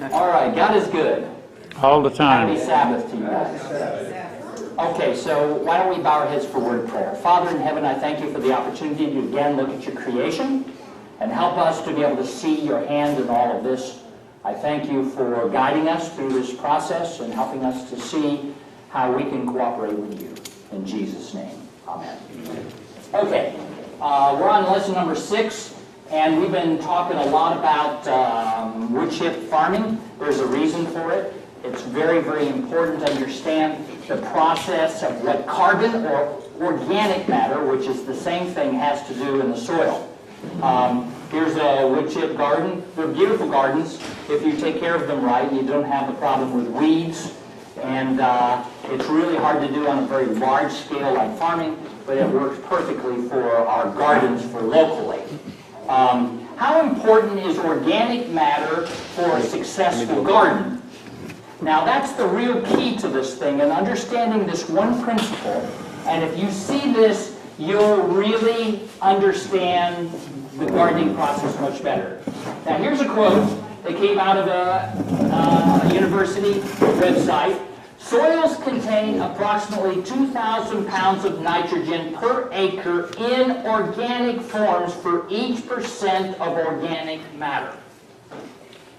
All right, God is good. All the time. Happy Sabbath to you guys. Okay, so why don't we bow our heads for word of prayer. Father in heaven, I thank you for the opportunity to again look at your creation and help us to be able to see your hand in all of this. I thank you for guiding us through this process and helping us to see how we can cooperate with you. In Jesus' name, amen. Okay, we're on lesson number 6, and we've been talking a lot about wood chip farming. There's a reason for it. It's very, very important to understand the process of what carbon or organic matter, which is the same thing, has to do in the soil. Here's a wood chip garden. They're beautiful gardens if you take care of them right. You don't have the problem with weeds. And it's really hard to do on a very large scale like farming, but it works perfectly for our gardens for locally. How important is organic matter for a successful garden? Now that's the real key to this thing, and understanding this one principle. And if you see this, you'll really understand the gardening process much better. Now here's a quote that came out of a university website. Soils contain approximately 2,000 pounds of nitrogen per acre in organic forms for each % of organic matter.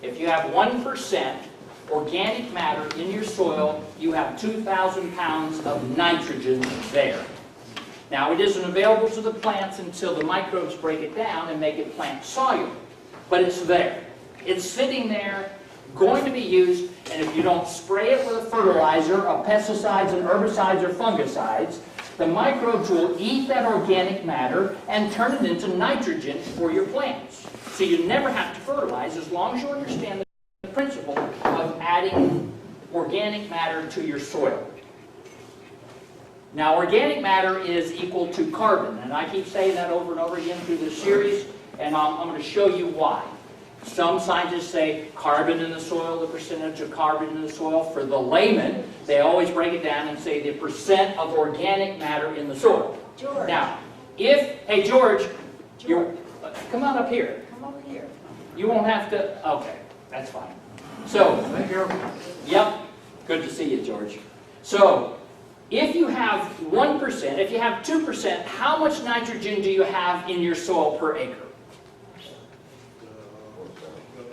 If you have 1% organic matter in your soil, you have 2,000 pounds of nitrogen there. Now, it isn't available to the plants until the microbes break it down and make it plant soluble, but it's there. It's sitting there, going to be used, and if you don't spray it with a fertilizer of pesticides and herbicides or fungicides, the microbes will eat that organic matter and turn it into nitrogen for your plants. So you never have to fertilize as long as you understand the principle of adding organic matter to your soil. Now, organic matter is equal to carbon, and I keep saying that over and over again through this series, and I'm going to show you why. Some scientists say carbon in the soil, the percentage of carbon in the soil. For the layman, they always break it down and say the % of organic matter in the soil. George. Now, hey George, come on up here. Come over here. You won't have to, okay, that's fine. So, yep, good to see you, George. So, if you have 1%, if you have 2%, how much nitrogen do you have in your soil per acre?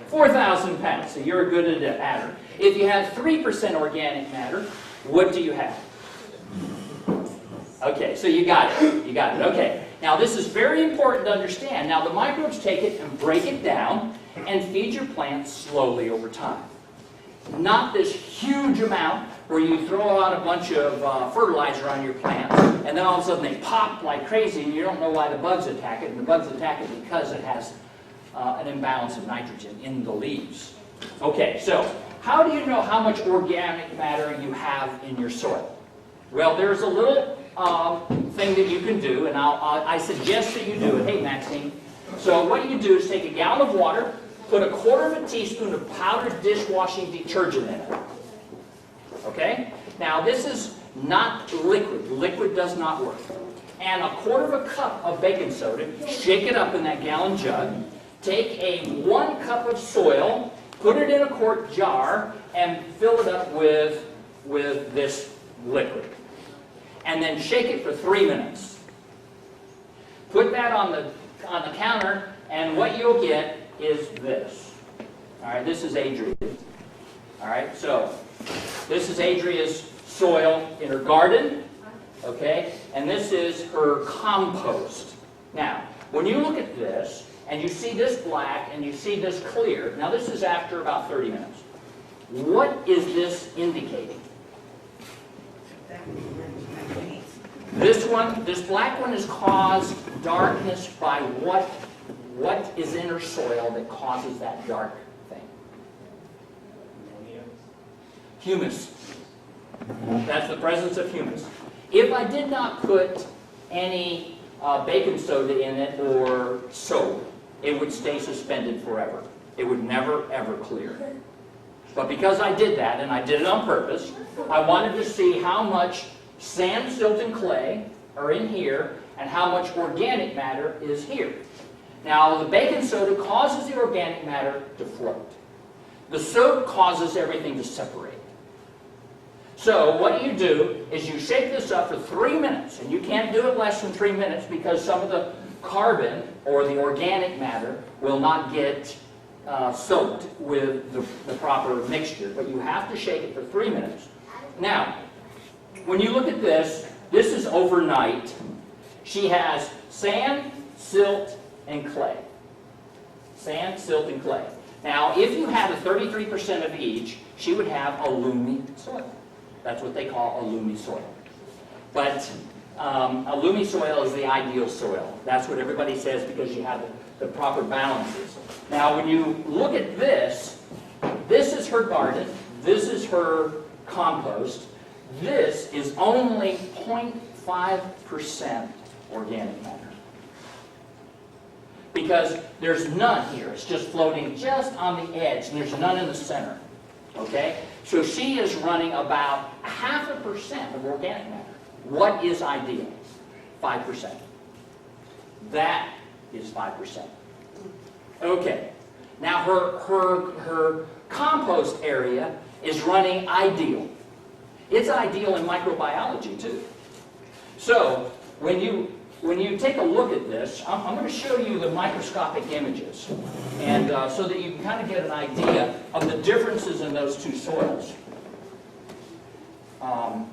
4,000 pounds, so you're a good adder. If you have 3% organic matter, what do you have? Okay, so you got it. You got it. Okay. Now this is very important to understand. Now the microbes take it and break it down and feed your plants slowly over time. Not this huge amount where you throw out a bunch of fertilizer on your plants and then all of a sudden they pop like crazy and you don't know why the bugs attack it. And the bugs attack it because it has an imbalance of nitrogen in the leaves. Okay, so how do you know how much organic matter you have in your soil? Well, there's a little thing that you can do, and I suggest that you do it. Hey, Maxine. So what you do is take a gallon of water, put a quarter of a teaspoon of powdered dishwashing detergent in it. Okay? Now, this is not liquid. Liquid does not work. And a quarter of a cup of baking soda, shake it up in that gallon jug. Take a 1 cup of soil, put it in a quart jar, and fill it up with this liquid. And then shake it for 3 minutes. Put that on the counter, and what you'll get is this. All right, this is Adria. All right, so this is Adria's soil in her garden, okay? And this is her compost. Now, when you look at this, and you see this black, and you see this clear. Now this is after about 30 minutes. What is this indicating? This black one is caused darkness by what is in her soil that causes that dark thing? Humus. That's the presence of humus. If I did not put any baking soda in it or soap, it would stay suspended forever. It would never, ever clear. But because I did that, and I did it on purpose, I wanted to see how much sand, silt, and clay are in here, and how much organic matter is here. Now, the baking soda causes the organic matter to float. The soap causes everything to separate. So what you do is you shake this up for 3 minutes, and you can't do it less than 3 minutes because some of the carbon or the organic matter will not get soaked with the proper mixture. But you have to shake it for 3 minutes. Now, when you look at this, this is overnight. She has sand, silt, and clay. Sand, silt, and clay. Now, if you had a 33% of each, she would have a loamy soil. That's what they call a loamy soil. But a loamy soil is the ideal soil. That's what everybody says because you have the proper balances. Now, when you look at this, this is her garden. This is her compost. This is only 0.5% organic matter. Because there's none here. It's just floating just on the edge, and there's none in the center. Okay? So she is running about 0.5% of organic matter. What is ideal? 5%. That is 5%. Okay. Now her compost area is running ideal. It's ideal in microbiology too. So when you take a look at this, I'm going to show you the microscopic images, and so that you can kind of get an idea of the differences in those two soils. All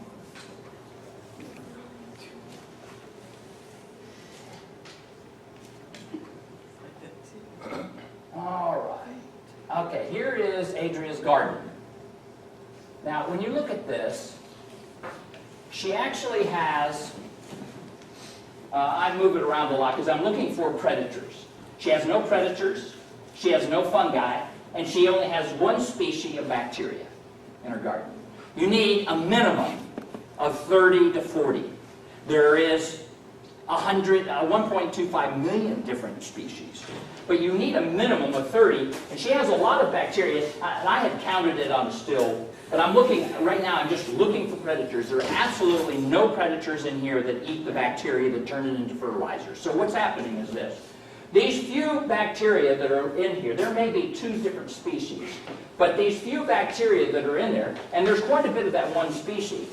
right. Okay, here is Adria's garden. Now, when you look at this, she actually has... I move it around a lot because I'm looking for predators. She has no predators, she has no fungi, and she only has one species of bacteria in her garden. You need a minimum of 30 to 40. There is 1.25 million different species. But you need a minimum of 30, and she has a lot of bacteria, and I had counted it on a still. But I'm looking, right now I'm just looking for predators. There are absolutely no predators in here that eat the bacteria that turn it into fertilizers. So what's happening is this. These few bacteria that are in here, there may be 2 different species, but these few bacteria that are in there, and there's quite a bit of that one species,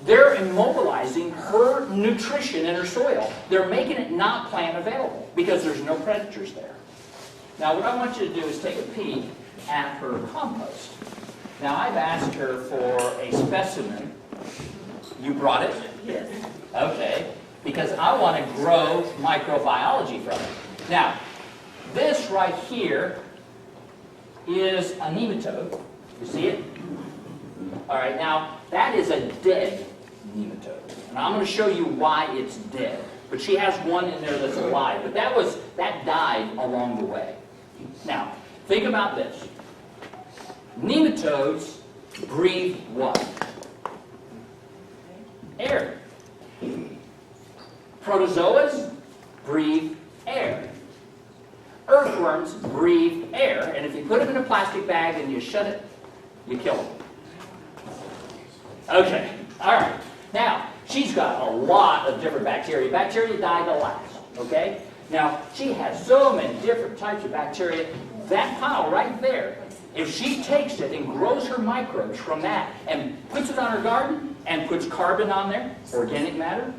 they're immobilizing her nutrition in her soil. They're making it not plant available because there's no predators there. Now what I want you to do is take a peek at her compost. Now, I've asked her for a specimen. You brought it? Yes. Okay. Because I want to grow microbiology from it. Now, this right here is a nematode. You see it? All right. Now, that is a dead nematode. And I'm going to show you why it's dead. But she has one in there that's alive. But that died along the way. Now, think about this. Nematodes breathe what? Air. Protozoas breathe air. Earthworms breathe air, and if you put them in a plastic bag and you shut it, you kill them. Okay, all right. Now, she's got a lot of different bacteria. Bacteria die the last, okay? Now, she has so many different types of bacteria. That pile right there, if she takes it and grows her microbes from that and puts it on her garden and puts carbon on there, organic matter,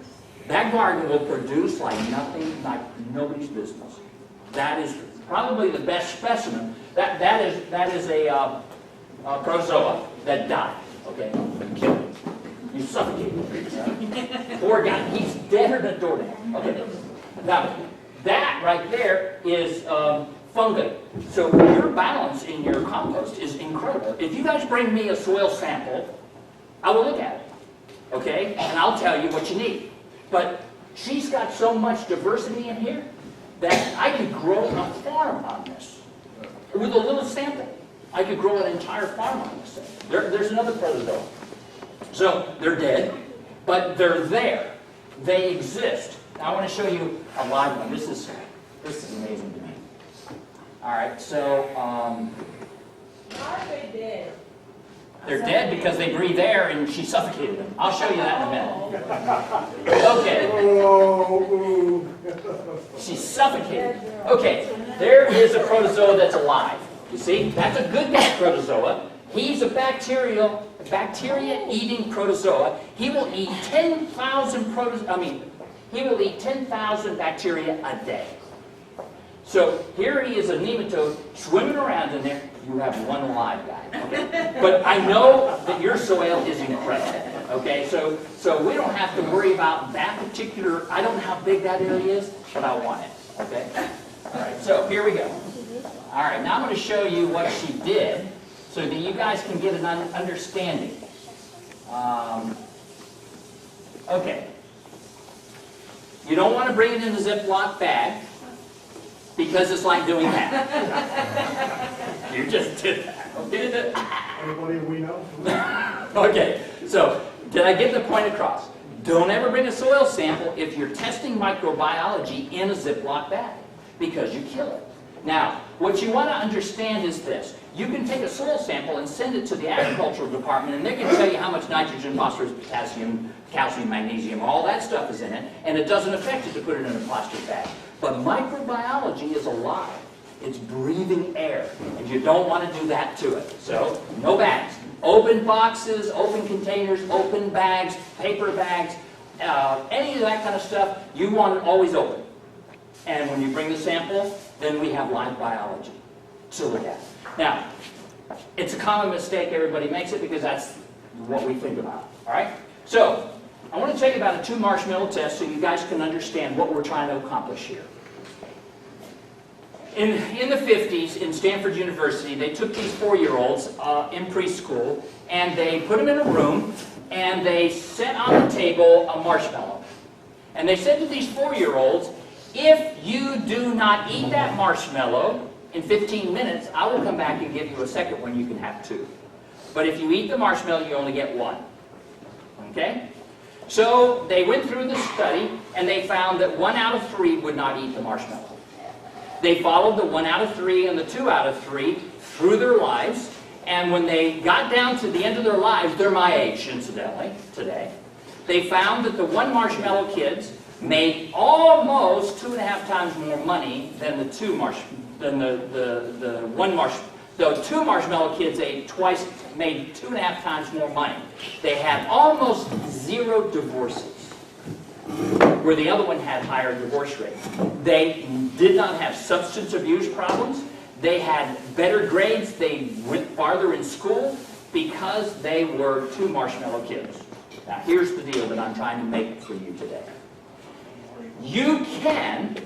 that garden will produce like nothing, like nobody's business. That is probably the best specimen. That is a protozoa that died. Okay, kill him. You suffocated him. Poor guy, he's deader than a doornail. Okay, now that right there is fungi. So your balance in your compost is incredible. If you guys bring me a soil sample, I will look at it, okay? And I'll tell you what you need. But she's got so much diversity in here that I could grow a farm on this. With a little sample, I could grow an entire farm on this thing. There's another protozoa. So they're dead, but they're there. They exist. Now I want to show you a live one. This is amazing to me. All right, so How are they dead? they're dead because they breathe air and she suffocated them. I'll show you that in a minute. Okay. She's suffocated. Okay, there is a protozoa that's alive. You see, that's a good guy protozoa. He's a bacteria-eating protozoa. He will eat 10,000 he will eat 10,000 bacteria a day. So here he is, a nematode, swimming around in there. You have one live guy. Okay? But I know that your soil is incredible. Okay, so we don't have to worry about that particular. I don't know how big that area is, but I want it. Okay. All right. So here we go. All right. Now I'm going to show you what she did, so that you guys can get an understanding. Okay. You don't want to bring it in a Ziploc bag, because it's like doing that. You just did that. Okay? Anybody we know? Okay, so did I get the point across? Don't ever bring a soil sample if you're testing microbiology in a Ziploc bag, because you kill it. Now, what you want to understand is this. You can take a soil sample and send it to the agricultural department, and they can tell you how much nitrogen, phosphorus, potassium, calcium, magnesium, all that stuff is in it, and it doesn't affect it to put it in a plastic bag. But microbiology is alive. It's breathing air, and you don't want to do that to it. So, no bags. Open boxes, open containers, open bags, paper bags, any of that kind of stuff, you want it always open. And when you bring the sample, then we have live biology to look at. Now, it's a common mistake everybody makes it, because that's what we think about. All right? So, I want to tell you about a 2 marshmallow test so you guys can understand what we're trying to accomplish here. In the 50s, in Stanford University, they took these 4-year-olds in preschool, and they put them in a room, and they set on the table a marshmallow. And they said to these 4-year-olds, if you do not eat that marshmallow in 15 minutes, I will come back and give you a second one. You can have 2. But if you eat the marshmallow, you only get 1. Okay? So they went through the study, and they found that 1 out of 3 would not eat the marshmallow. They followed the 1 out of 3 and the 2 out of 3 through their lives, and when they got down to the end of their lives, they're my age, incidentally, today, they found that the 1 marshmallow kids made almost 2.5 times more money than the 2 marshmallow kids made 2.5 times more money. They had almost 0 divorces, where the other one had higher divorce rate. They did not have substance abuse problems. They had better grades. They went farther in school because they were 2 marshmallow kids. Now, here's the deal that I'm trying to make for you today. You can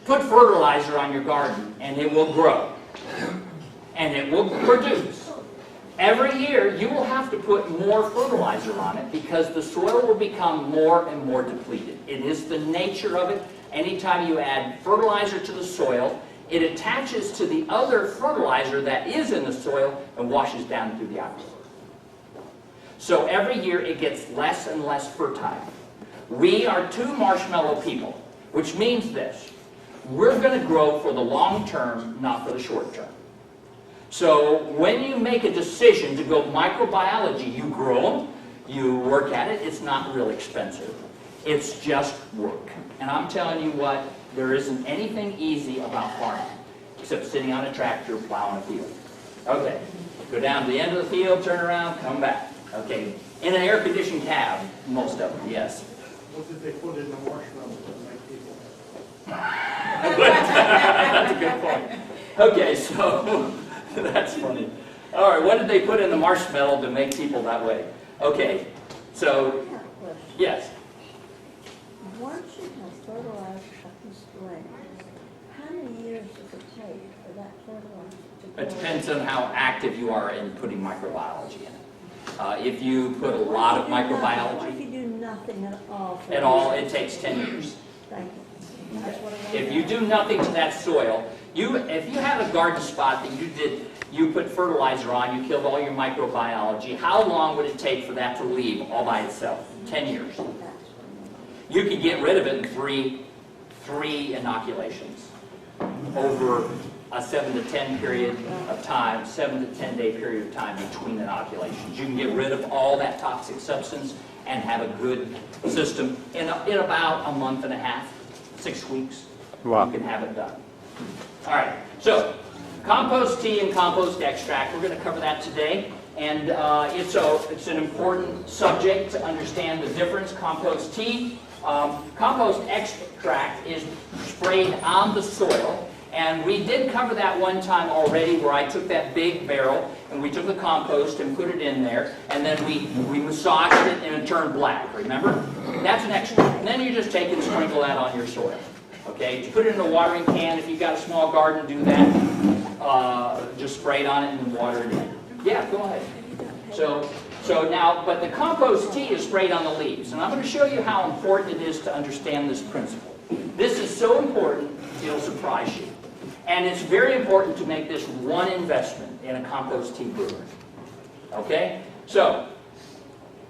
put fertilizer on your garden, and it will grow, and it will produce. Every year, you will have to put more fertilizer on it, because the soil will become more and more depleted. It is the nature of it. Anytime you add fertilizer to the soil, it attaches to the other fertilizer that is in the soil and washes down through the aquifer. So every year, it gets less and less fertile. We are 2 marshmallow people, which means this. We're going to grow for the long term, not for the short term. So when you make a decision to go microbiology, you grow them, you work at it. It's not real expensive. It's just work. And I'm telling you what, there isn't anything easy about farming, except sitting on a tractor plowing a field. Okay, go down to the end of the field, turn around, come back. Okay, in an air-conditioned cab, most of them, yes. What did they put in the marshmallow to make people? That's a good point. Okay, so that's funny. All right, what did they put in the marshmallow to make people that way? Okay, so, yes. Once you have fertilized a piece of land, how many years does it take for that fertilizer to grow? It depends on how active you are in putting microbiology in it. If you put a lot of What microbiology if you do nothing at all? at all, it takes 10 years. Thank you. That's what I want If to you know. do nothing to that soil, if you have a garden spot that you put fertilizer on, you killed all your microbiology, how long would it take for that to leave all by itself? 10 years. That's what I mean. You could get rid of it in three inoculations over a 7 to 10 period of time, 7 to 10 day period of time between inoculations. You can get rid of all that toxic substance and have a good system in about a month and a half, 6 weeks. Wow. You can have it done. All right, so Compost tea and compost extract, we're going to cover that today. And it's an important subject to understand the difference. Compost tea, compost extract is sprayed on the soil. And we did cover that one time already where I took that big barrel and we took the compost and put it in there. And then we massaged it and it turned black, remember? That's an extract. And then you just take and sprinkle that on your soil. Okay, you put it in a watering can. If you've got a small garden, do that. Just spray it on it and water it in. Yeah, go ahead. So now, but the compost tea is sprayed on the leaves. And I'm going to show you how important it is to understand this principle. This is so important, it'll surprise you. And it's very important to make this one investment in a compost tea brewer. Okay? So,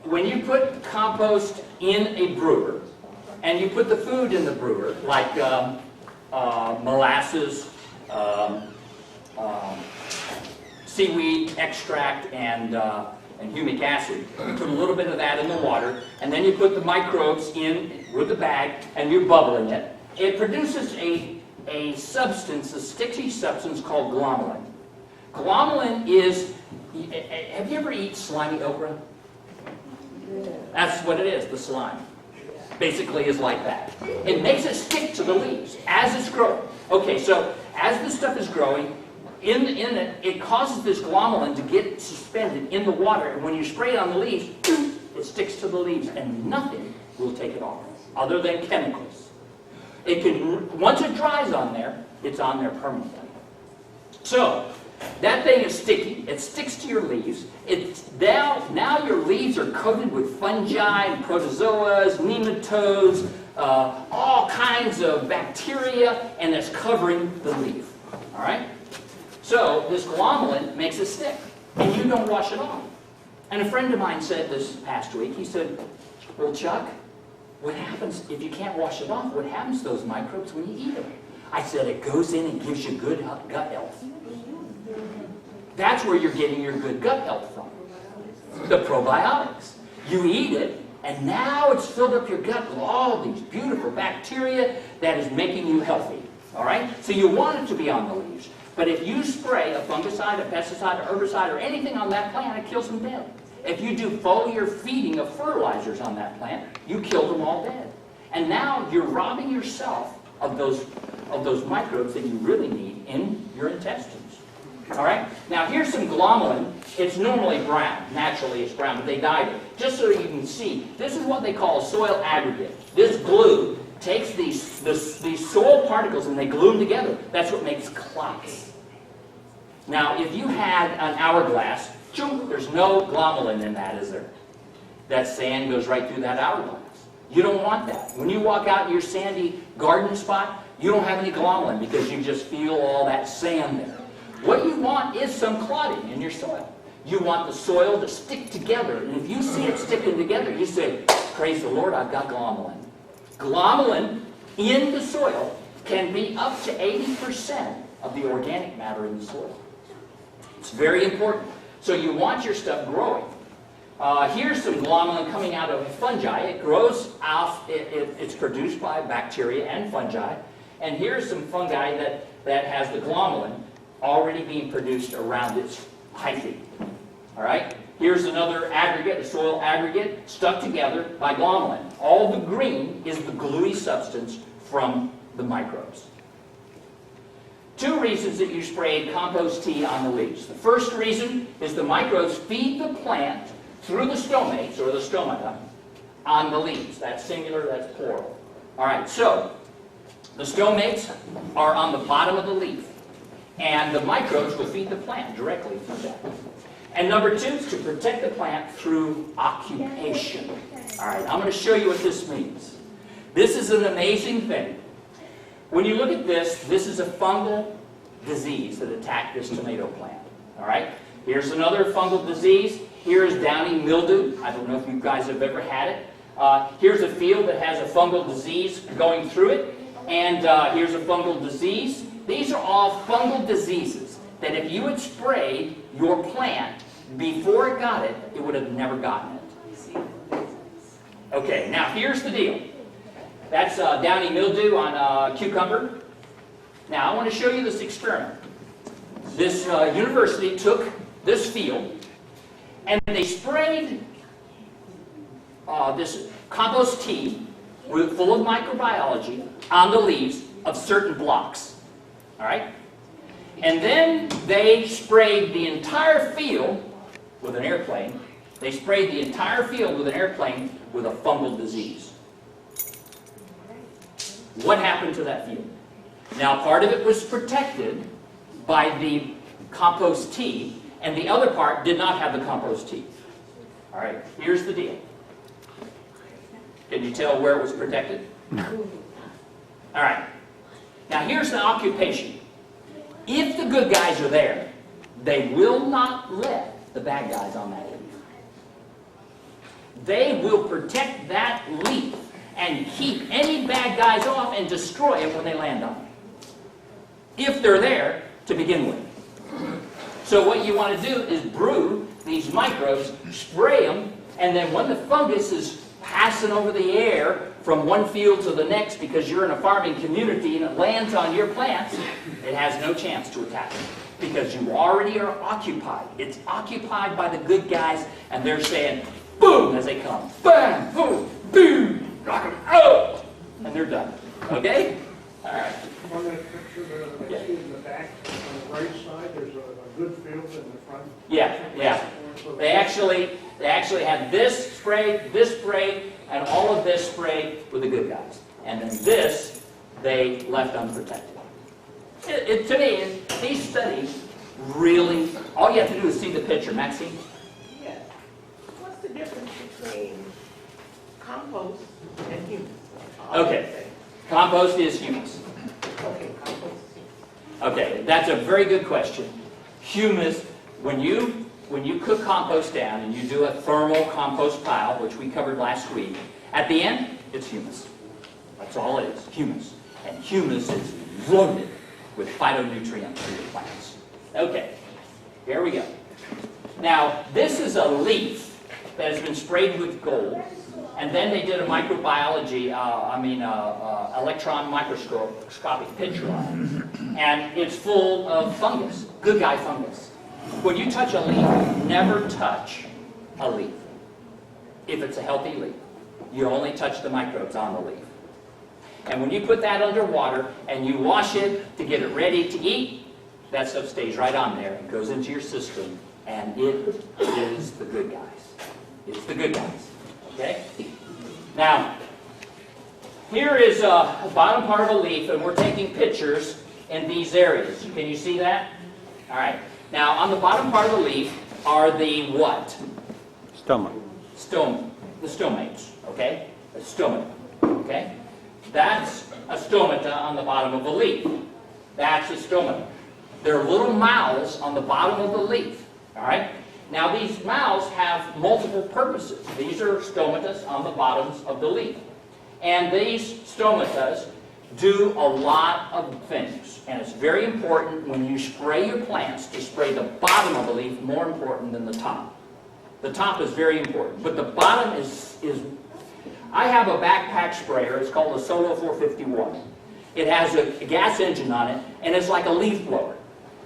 when you put compost in a brewer, and you put the food in the brewer, like molasses, seaweed extract, and humic acid. You put a little bit of that in the water, and then you put the microbes in with the bag, and you're bubbling it. It produces a substance, a sticky substance called glomalin. Glomalin is, have you ever eaten slimy okra? That's what it is, the slime. Basically is like that. It makes it stick to the leaves as it's growing. Okay, so as this stuff is growing, in it, it causes this glomalin to get suspended in the water, and when you spray it on the leaves, it sticks to the leaves, and nothing will take it off, other than chemicals. It can, once it dries on there, it's on there permanently. So, that thing is sticky. It sticks to your leaves. It's now your leaves are coated with fungi and protozoas, nematodes, all kinds of bacteria, and it's covering the leaf. All right? So this glomalin makes it stick, and you don't wash it off. And a friend of mine said this past week, he said, well, Chuck, what happens if you can't wash it off? What happens to those microbes when you eat them? I said, it goes in and gives you good gut health. That's where you're getting your good gut health from. The probiotics. You eat it, and now it's filled up your gut with all these beautiful bacteria that is making you healthy. All right? So you want it to be on the leaves. But if you spray a fungicide, a pesticide, a herbicide, or anything on that plant, it kills them dead. If you do foliar feeding of fertilizers on that plant, you kill them all dead. And now you're robbing yourself of those microbes that you really need in your intestines. All right? Now here's some glomalin. It's normally brown. Naturally it's brown, but they dyed it. Just so you can see, this is what they call soil aggregate. This glue takes these soil particles and they glue them together. That's what makes clots. Now if you had an hourglass, there's no glomalin in that, is there? That sand goes right through that hourglass. You don't want that. When you walk out in your sandy garden spot, you don't have any glomalin because you just feel all that sand there. What you want is some clotting in your soil. You want the soil to stick together. And if you see it sticking together, you say, praise the Lord, I've got glomalin. Glomalin in the soil can be up to 80% of the organic matter in the soil. It's very important. So you want your stuff growing. Here's some glomalin coming out of fungi. It grows off, it's produced by bacteria and fungi. And here's some fungi that has the glomalin already being produced around its hyphae. All right? Here's another aggregate, a soil aggregate, stuck together by glomalin. All the green is the gluey substance from the microbes. Two reasons that you sprayed compost tea on the leaves. The first reason is the microbes feed the plant through the stomates, or the stomata, on the leaves. That's singular, that's plural. All right, so the stomates are on the bottom of the leaf, and the microbes will feed the plant directly through that. And number two is to protect the plant through occupation. All right, I'm going to show you what this means. This is an amazing thing. When you look at this, this is a fungal disease that attacked this tomato plant. All right? Here's another fungal disease. Here's downy mildew. I don't know if you guys have ever had it. Here's a field that has a fungal disease going through it. And here's a fungal disease. These are all fungal diseases that if you had sprayed your plant before it got it, it would have never gotten it. Okay, now here's the deal. That's downy mildew on cucumber. Now I want to show you this experiment. this university took this field and they sprayed this compost tea full of microbiology on the leaves of certain blocks. All right? And then they sprayed the entire field with an airplane. They sprayed the entire field with an airplane with a fungal disease. What happened to that field? Now, part of it was protected by the compost tea, and the other part did not have the compost tea. All right, here's the deal. Can you tell where it was protected? All right. Now, here's the occupation. If the good guys are there, they will not let the bad guys on that leaf. They will protect that leaf and keep any bad guys off and destroy it when they land on it, if they're there to begin with. So what you want to do is brew these microbes, spray them, and then when the fungus is passing over the air from one field to the next because you're in a farming community and it lands on your plants, it has no chance to attack it because you already are occupied. It's occupied by the good guys, and they're saying, boom, as they come. Bam, boom, boom, knock them out, and they're done. Okay? All right. On that picture there that I see in the back, on the right side, there's a good field in the front. Yeah. They actually had this sprayed, and all of this sprayed with the good guys. And then this, they left unprotected. To me, these studies really, all you have to do is see the picture. Maxine? Yes. What's the difference between compost and humus? Okay. Compost is humus. Okay, compost. Okay, that's a very good question. Humus, when you cook compost down and you do a thermal compost pile, which we covered last week, at the end, it's humus. That's all it is, humus. And humus is loaded with phytonutrients for your plants. Okay, here we go. Now, this is a leaf that has been sprayed with gold, and then they did a microbiology, electron microscopic picture on it. And it's full of fungus, good guy fungus. When you touch a leaf, never touch a leaf. If it's a healthy leaf, you only touch the microbes on the leaf. And when you put that under water and you wash it to get it ready to eat, that stuff stays right on there and goes into your system, and it is the good guys. It's the good guys. Okay? Now, here is the bottom part of a leaf, and we're taking pictures in these areas. Can you see that? All right. Now, on the bottom part of the leaf are the what? Stomach. The stomates, okay? A stomata, okay? That's a stomata on the bottom of a leaf. That's a stomata. There are little mouths on the bottom of the leaf, all right? Now, these mouths have multiple purposes. These are stomatas on the bottoms of the leaf. And these stomatas do a lot of things. And it's very important when you spray your plants to spray the bottom of the leaf more important than the top. The top is very important, but the bottom is I have a backpack sprayer. It's called a Solo 451. It has a gas engine on it, and it's like a leaf blower,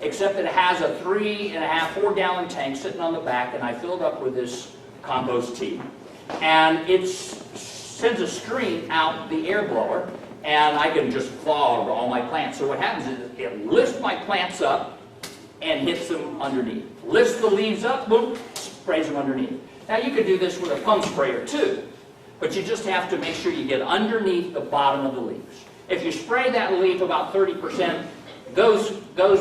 except that it has a 4-gallon tank sitting on the back, and I filled up with this compost tea. And it sends a stream out the air blower, and I can just fog all my plants. So what happens is it lifts my plants up and hits them underneath. Lifts the leaves up, boom, sprays them underneath. Now you could do this with a pump sprayer too, but you just have to make sure you get underneath the bottom of the leaves. If you spray that leaf about 30%, those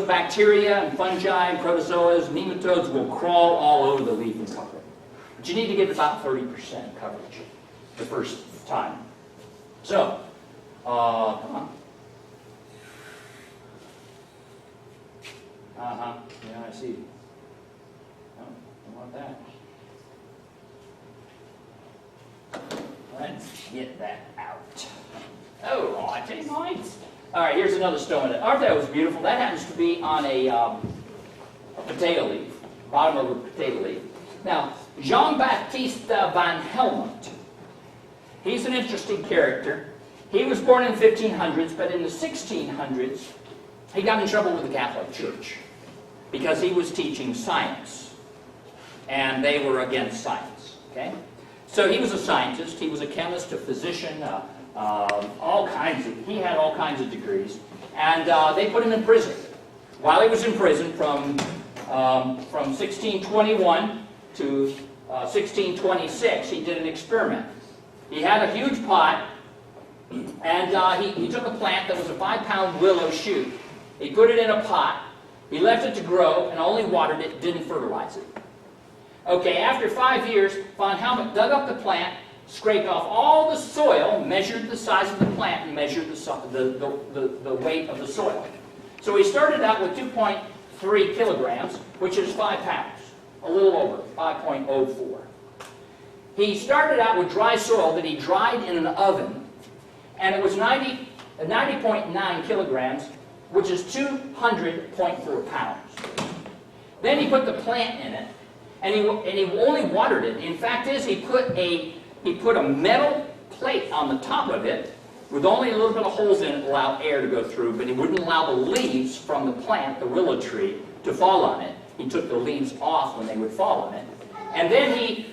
bacteria and fungi and protozoas, nematodes will crawl all over the leaf and cover it. But you need to get about 30% coverage the first time. So, come on. Yeah, I see. Oh, I want that. Let's get that out. Oh, I take mine. All right, here's another stomata. Aren't those beautiful? That happens to be on a potato leaf, bottom of a potato leaf. Now, Jean-Baptiste van Helmont, he's an interesting character. He was born in the 1500s, but in the 1600s, he got in trouble with the Catholic Church. because he was teaching science, and they were against science. Okay? So he was a scientist, he was a chemist, a physician, he had all kinds of degrees, and they put him in prison. While he was in prison from 1621 to 1626, he did an experiment. He had a huge pot, and he took a plant that was a 5-pound willow shoot. He put it in a pot, he left it to grow, and only watered it, didn't fertilize it. Okay, after 5 years, von Helmont dug up the plant, scraped off all the soil, measured the size of the plant, and measured the weight of the soil. So he started out with 2.3 kilograms, which is 5 pounds, a little over, 5.04. He started out with dry soil that he dried in an oven, and it was 90.9 kilograms, which is 200.4 pounds. Then he put the plant in it, and he only watered it. In fact is, he put a metal plate on the top of it with only a little bit of holes in it to allow air to go through, but he wouldn't allow the leaves from the plant, the willow tree, to fall on it. He took the leaves off when they would fall on it. And then he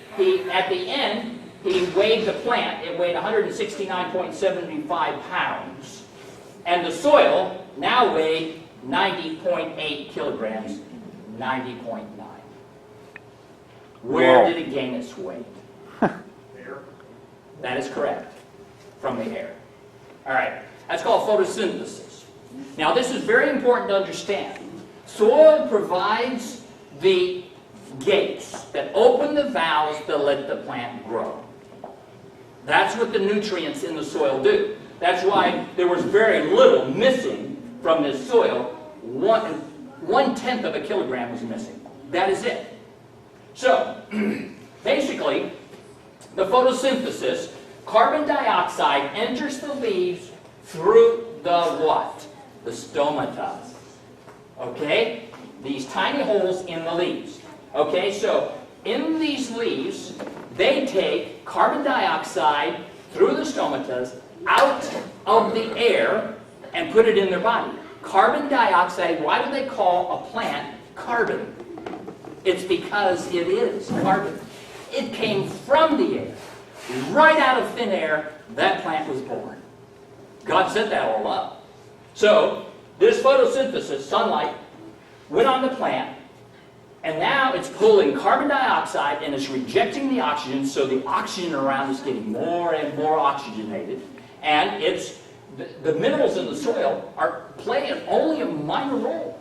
at the end, he weighed the plant. It weighed 169.75 pounds. And the soil now weighed 90.8 kilograms, 90.9. Where did it gain its weight? Air. That is correct. From the air. All right. That's called photosynthesis. Now, this is very important to understand. Soil provides the gates that open the valves that let the plant grow. That's what the nutrients in the soil do. That's why there was very little missing from this soil. 1/10 of a kilogram was missing. That is it. So, basically, the photosynthesis, carbon dioxide enters the leaves through the what? The stomata. Okay? These tiny holes in the leaves. Okay, so in these leaves, they take carbon dioxide through the stomatas out of the air and put it in their body. Carbon dioxide, why do they call a plant carbon? It's because it is carbon. It came from the air. Right out of thin air, that plant was born. God set that all up. So, this photosynthesis, sunlight, went on the plant, and now it's pulling carbon dioxide and it's rejecting the oxygen, so the oxygen around is getting more and more oxygenated, and it's the minerals in the soil are playing only a minor role.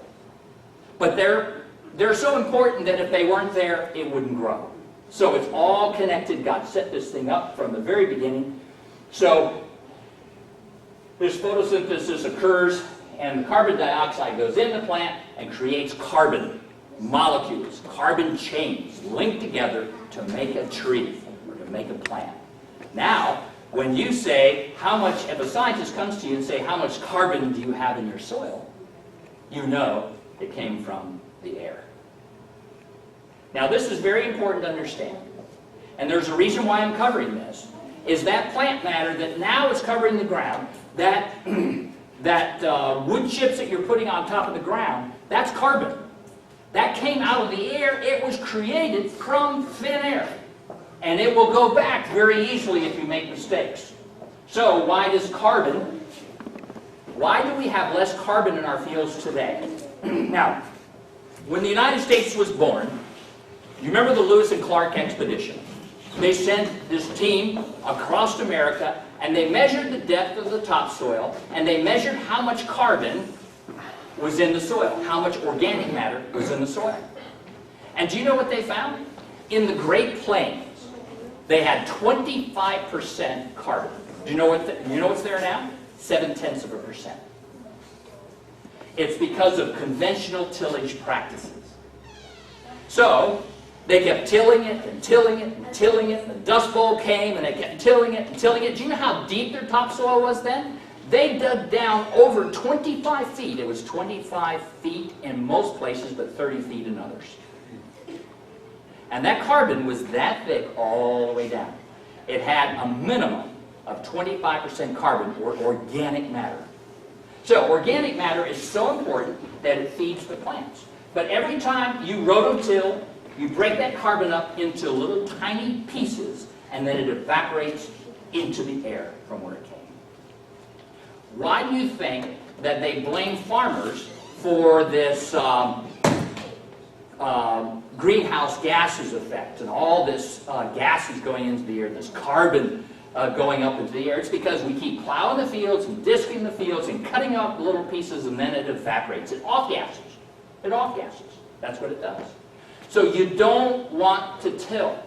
But they're so important that if they weren't there, it wouldn't grow. So it's all connected. God set this thing up from the very beginning. So this photosynthesis occurs, and the carbon dioxide goes in the plant and creates carbon molecules, carbon chains linked together to make a tree or to make a plant. Now, when you say how much, if a scientist comes to you and say, how much carbon do you have in your soil? You know it came from the air. Now, this is very important to understand. And there's a reason why I'm covering this, is that plant matter that now is covering the ground, that wood chips that you're putting on top of the ground, that's carbon. That came out of the air. It was created from thin air. And it will go back very easily if you make mistakes. So why do we have less carbon in our fields today? Now, when the United States was born, you remember the Lewis and Clark expedition? They sent this team across America, and they measured the depth of the topsoil, and they measured how much carbon was in the soil, how much organic matter was in the soil. And do you know what they found? In the Great Plains, they had 25% carbon. Do you know what's there now? 0.7%. It's because of conventional tillage practices. So, they kept tilling it and tilling it and tilling it, and the Dust Bowl came and they kept tilling it and tilling it. Do you know how deep their topsoil was then? They dug down over 25 feet. It was 25 feet in most places, but 30 feet in others. And that carbon was that thick all the way down. It had a minimum of 25% carbon, or organic matter. So organic matter is so important that it feeds the plants. But every time you rototill, you break that carbon up into little tiny pieces, and then it evaporates into the air from where it came. Why do you think that they blame farmers for this greenhouse gases effect and all this gases going into the air, this carbon going up into the air? It's because we keep plowing the fields and disking the fields and cutting up little pieces, and then it evaporates. It off-gases. It off-gases. That's what it does. So you don't want to till.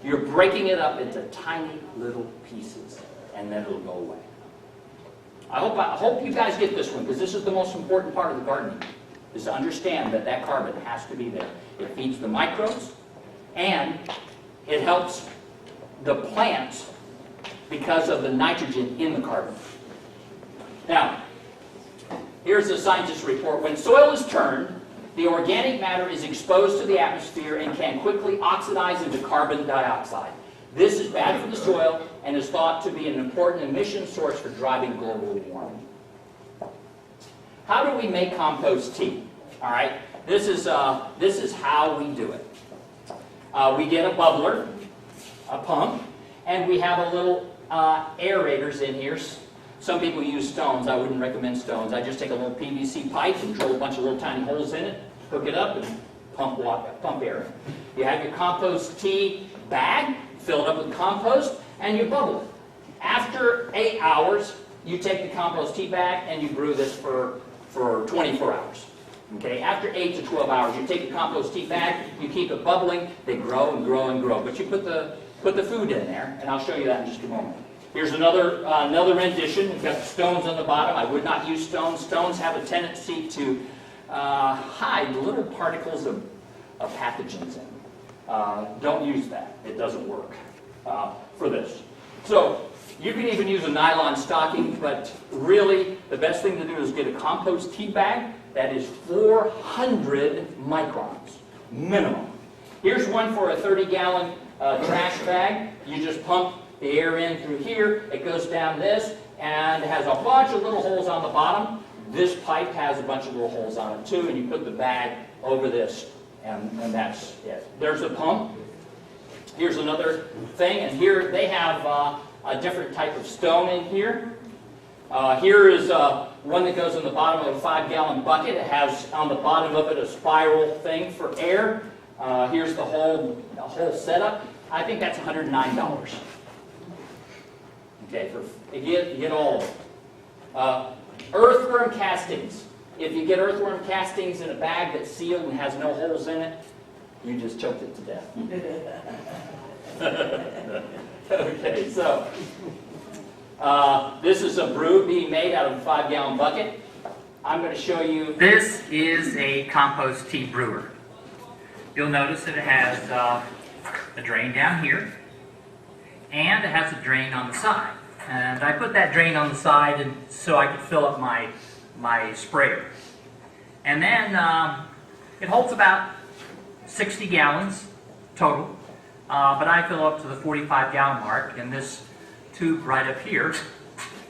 You're breaking it up into tiny little pieces, and then it'll go away. I hope you guys get this one, because this is the most important part of the gardening, is to understand that that carbon has to be there. It feeds the microbes, and it helps the plants because of the nitrogen in the carbon. Now, here's the scientist's report. When soil is turned, the organic matter is exposed to the atmosphere and can quickly oxidize into carbon dioxide. This is bad for the soil and is thought to be an important emission source for driving global warming. How do we make compost tea? All right, this is how we do it. We get a bubbler, a pump, and we have a little aerators in here. Some people use stones. I wouldn't recommend stones. I just take a little PVC pipe and drill a bunch of little tiny holes in it, hook it up, and pump water, pump air. You have your compost tea bag, fill it up with compost, and you bubble it. After 8 hours, you take the compost tea bag and you brew this for 24 hours. Okay, after 8 to 12 hours, you take the compost tea bag, you keep it bubbling, they grow and grow and grow. But you put the food in there, and I'll show you that in just a moment. Here's another rendition. We've got stones on the bottom. I would not use stones. Stones have a tendency to hide little particles of pathogens in them. Don't use that. It doesn't work for this. So you can even use a nylon stocking, but really the best thing to do is get a compost tea bag that is 400 microns, minimum. Here's one for a 30-gallon trash bag. You just pump the air in through here, it goes down this, and has a bunch of little holes on the bottom. This pipe has a bunch of little holes on it too, and you put the bag over this, and that's it. There's a pump. Here's another thing, and here they have a different type of stone in here. Here is one that goes in the bottom of a 5-gallon bucket. It has on the bottom of it a spiral thing for air. Here's the whole setup. I think that's $109. Okay, you get all of it. Earthworm castings. If you get earthworm castings in a bag that's sealed and has no holes in it, you just choked it to death. Okay, so this is a brew being made out of a 5-gallon bucket. I'm going to show you. This is a compost tea brewer. You'll notice that it has a drain down here, and it has a drain on the side. And I put that drain on the side so I could fill up my sprayer. And then it holds about 60 gallons total, but I fill up to the 45-gallon mark, and this tube right up here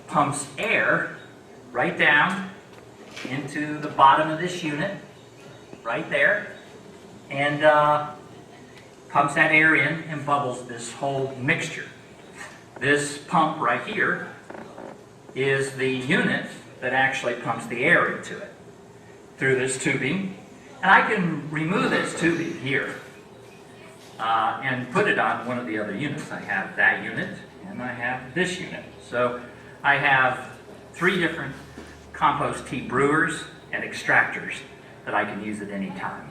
pumps air right down into the bottom of this unit, right there, and pumps that air in and bubbles this whole mixture. This pump right here is the unit that actually pumps the air into it through this tubing. And I can remove this tubing here and put it on one of the other units. I have that unit and I have this unit. So I have 3 different compost tea brewers and extractors that I can use at any time.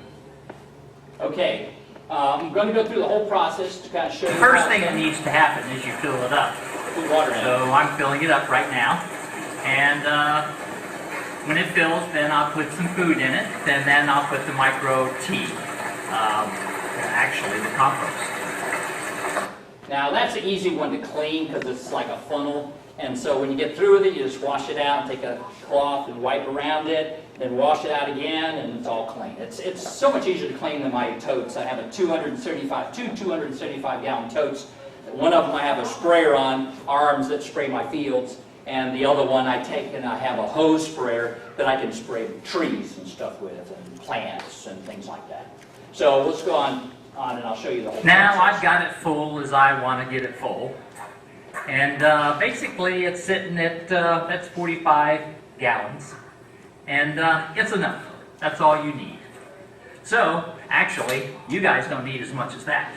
Okay. I'm going to go through the whole process to kind of show you. The first thing that needs to happen is you fill it up. Put water in. So I'm filling it up right now. And when it fills, then I'll put some food in it. And then I'll put the micro tea, actually the compost. Now that's an easy one to clean because it's like a funnel. And so when you get through with it, you just wash it out and take a cloth and wipe around it, then wash it out again, and it's all clean. It's so much easier to clean than my totes. I have two 275-gallon totes. One of them I have a sprayer on, arms that spray my fields, And the other one I take and I have a hose sprayer that I can spray trees and stuff with, and plants and things like that. So let's go on and I'll show you the whole Now process. I've got it full as I want to get it full. And basically it's sitting at, that's 45 gallons. And it's enough. That's all you need. So, actually, you guys don't need as much as that.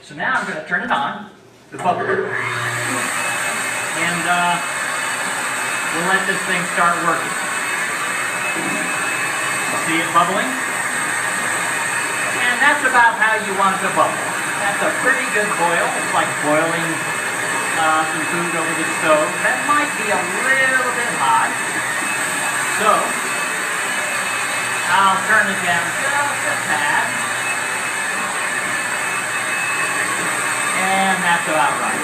So now I'm going to turn it on, the bubbler. And we'll let this thing start working. See it bubbling? And that's about how you want it to bubble. That's a pretty good boil. It's like boiling some food over the stove. That might be a little bit hot. So, I'll turn it down just a tad. And that's about right.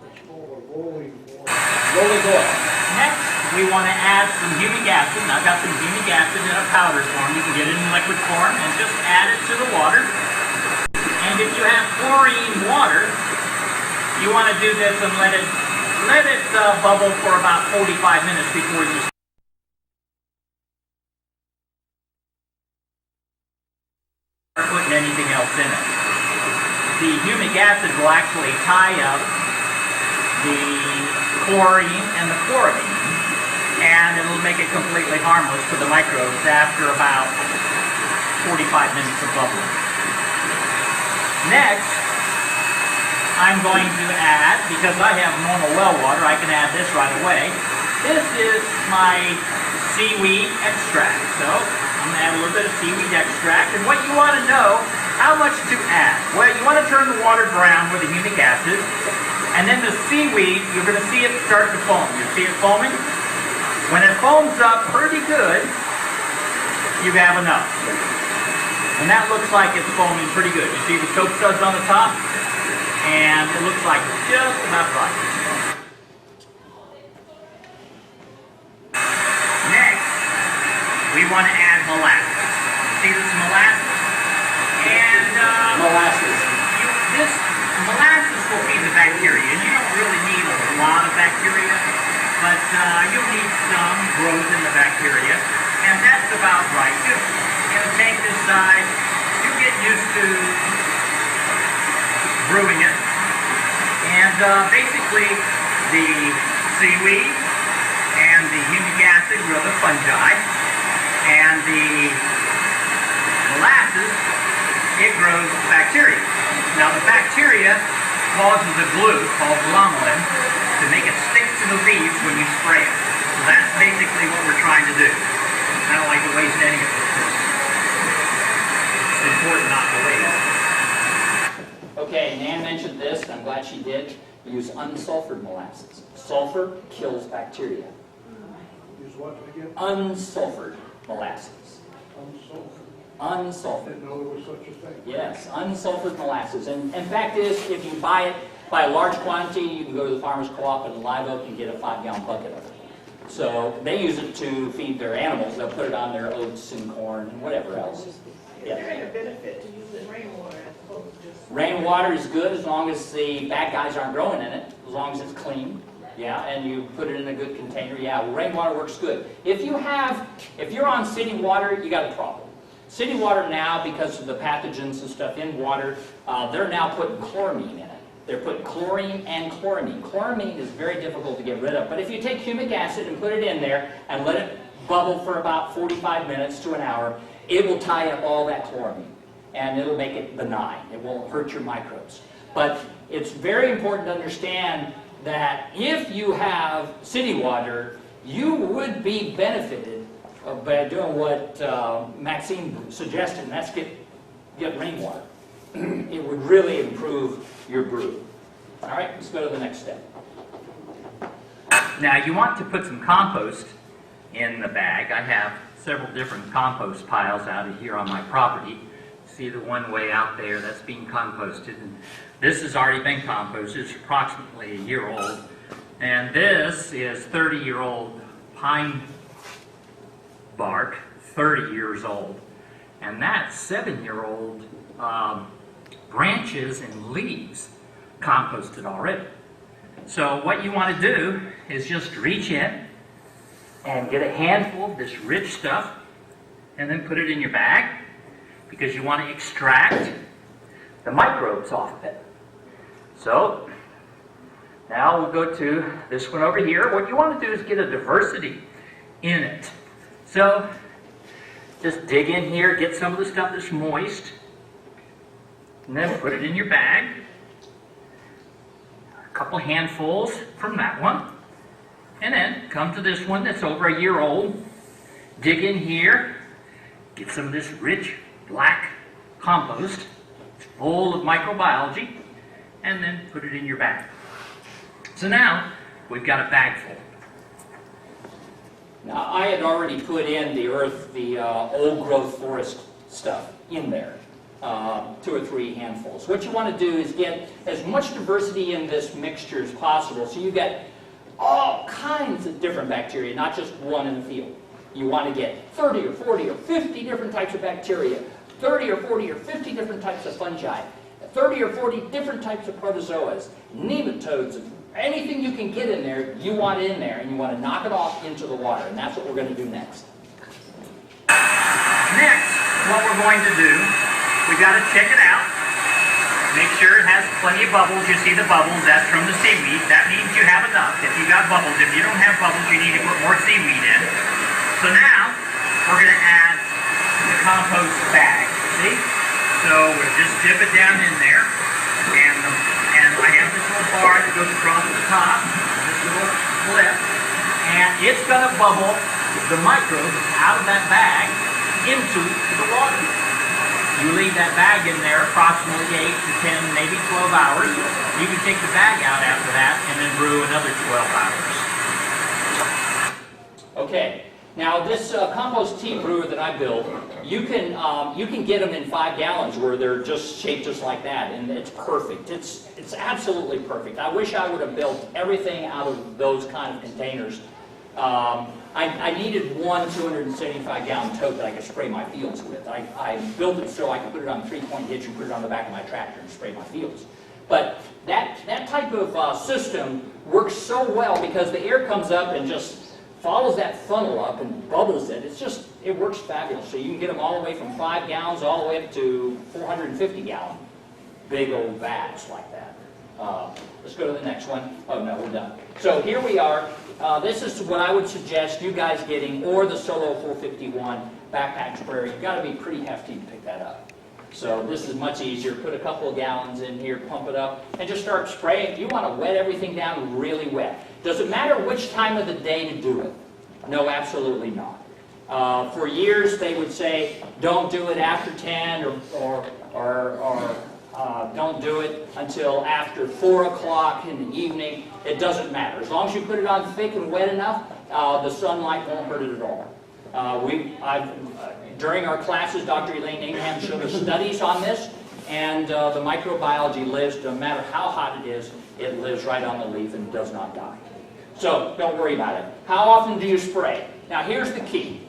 It's called a rolling boil. Rolling boil. Next, we want to add some humic acid. And I've got some humic acid in a powder form. You can get it in liquid form and just add it to the water. And if you have chlorine water, you want to do this and let it bubble for about 45 minutes before you start putting anything else in it. The humic acid will actually tie up the chlorine and the chloramine, and it'll make it completely harmless to the microbes after about 45 minutes of bubbling. Next, I'm going to add, because I have normal well water, I can add this right away. This is my seaweed extract. So, I'm going to add a little bit of seaweed extract. And what you want to know, how much to add? Well, you want to turn the water brown with the humic acid. And then the seaweed, you're going to see it start to foam. You see it foaming? When it foams up pretty good, you have enough. And that looks like it's foaming pretty good. You see the soap suds on the top? And it looks like it's just about right. Next, we want to add molasses. See this molasses? And Molasses. this molasses will feed the bacteria. And you don't really need a lot of bacteria, but you'll need some growth in the bacteria. And that's about right. Just in a tank this size, you get used to brewing it. And basically, the seaweed and the humic acid grow the fungi, and the molasses, it grows bacteria. Now the bacteria causes a glue called glomalin to make it stick to the leaves when you spray it. So that's basically what we're trying to do. I don't like to waste any of it. It's important not to waste. Okay, Nan mentioned this, and I'm glad she did. We use unsulfured molasses. Sulfur kills bacteria. Use what again? Unsulfured molasses. Unsulfured. Unsulfured. Didn't know there was such a thing. Yes, unsulfured molasses. And fact is, if you buy a large quantity, you can go to the farmer's co-op in Live Oak and get a 5-gallon bucket of it. So they use it to feed their animals. They'll put it on their oats and corn and whatever else. Is there any benefit to using rainwater as opposed to just? Rainwater is good as long as the bad guys aren't growing in it, as long as it's clean. Yeah, and you put it in a good container. Yeah, rainwater works good. If you're on city water, you got a problem. City water now, because of the pathogens and stuff in water, they're now putting chloramine in it. They're putting chlorine and chloramine. Chloramine is very difficult to get rid of. But if you take humic acid and put it in there and let it bubble for about 45 minutes to an hour, it will tie up all that chloramine. And it'll make it benign. It won't hurt your microbes. But it's very important to understand that if you have city water, you would be benefited by doing what Maxine suggested, and that's get rainwater. It would really improve your brew. All right, let's go to the next step. Now you want to put some compost in the bag. I have several different compost piles out of here on my property. See the one way out there, that's being composted. And this has already been composted. It's approximately a year old. And this is 30-year-old pine bark, 30 years old. And that's 7-year-old branches and leaves composted already. So what you want to do is just reach in and get a handful of this rich stuff and then put it in your bag because you want to extract the microbes off of it. So now we'll go to this one over here. What you want to do is get a diversity in it. So just dig in here, get some of the stuff that's moist, and then put it in your bag. A couple handfuls from that one. And then come to this one that's over a year old. Dig in here, get some of this rich black compost. It's full of microbiology, and then put it in your bag. So now we've got a bag full. Now, I had already put in the earth, the old growth forest stuff in there, 2 or 3 handfuls. What you want to do is get as much diversity in this mixture as possible, so you get all kinds of different bacteria, not just one in the field. You want to get 30 or 40 or 50 different types of bacteria, 30 or 40 or 50 different types of fungi, 30 or 40 different types of protozoas, nematodes, anything you can get in there, you want in there, and you want to knock it off into the water, and that's what we're going to do next. Next, what we're going to do, we've got to check it out. Make sure it has plenty of bubbles. You see the bubbles, that's from the seaweed. That means you have enough. If you got bubbles, if you don't have bubbles, you need to put more seaweed in. So now, we're going to add the compost bag. See? So we'll just dip it down in there. And I have this little bar that goes across the top, this little clip, and it's going to bubble the microbes out of that bag into the water. You leave that bag in there approximately 8 to 10, maybe 12 hours. You can take the bag out after that and then brew another 12 hours. Okay, now this compost tea brewer that I built, you can get them in 5 gallons where they're just shaped just like that, and it's perfect. It's absolutely perfect. I wish I would have built everything out of those kind of containers. I needed one 275-gallon tote that I could spray my fields with. I built it so I could put it on a 3-point hitch and put it on the back of my tractor and spray my fields. But that type of system works so well because the air comes up and just follows that funnel up and bubbles it. It works fabulous. So you can get them all the way from 5 gallons all the way up to 450-gallon big old vats like that. Let's go to the next one. Oh no, we're done. So here we are. This is what I would suggest you guys getting, or the Solo 451 backpack sprayer. You've got to be pretty hefty to pick that up. So this is much easier. Put a couple of gallons in here, pump it up, and just start spraying. You want to wet everything down really wet. Does it matter which time of the day to do it? No, absolutely not. For years they would say, don't do it after 10 or don't do it until after 4 o'clock in the evening. It doesn't matter. As long as you put it on thick and wet enough, the sunlight won't hurt it at all. During our classes, Dr. Elaine Ingham showed us studies on this, and the microbiology lives, no matter how hot it is, it lives right on the leaf and does not die. So don't worry about it. How often do you spray? Now here's the key.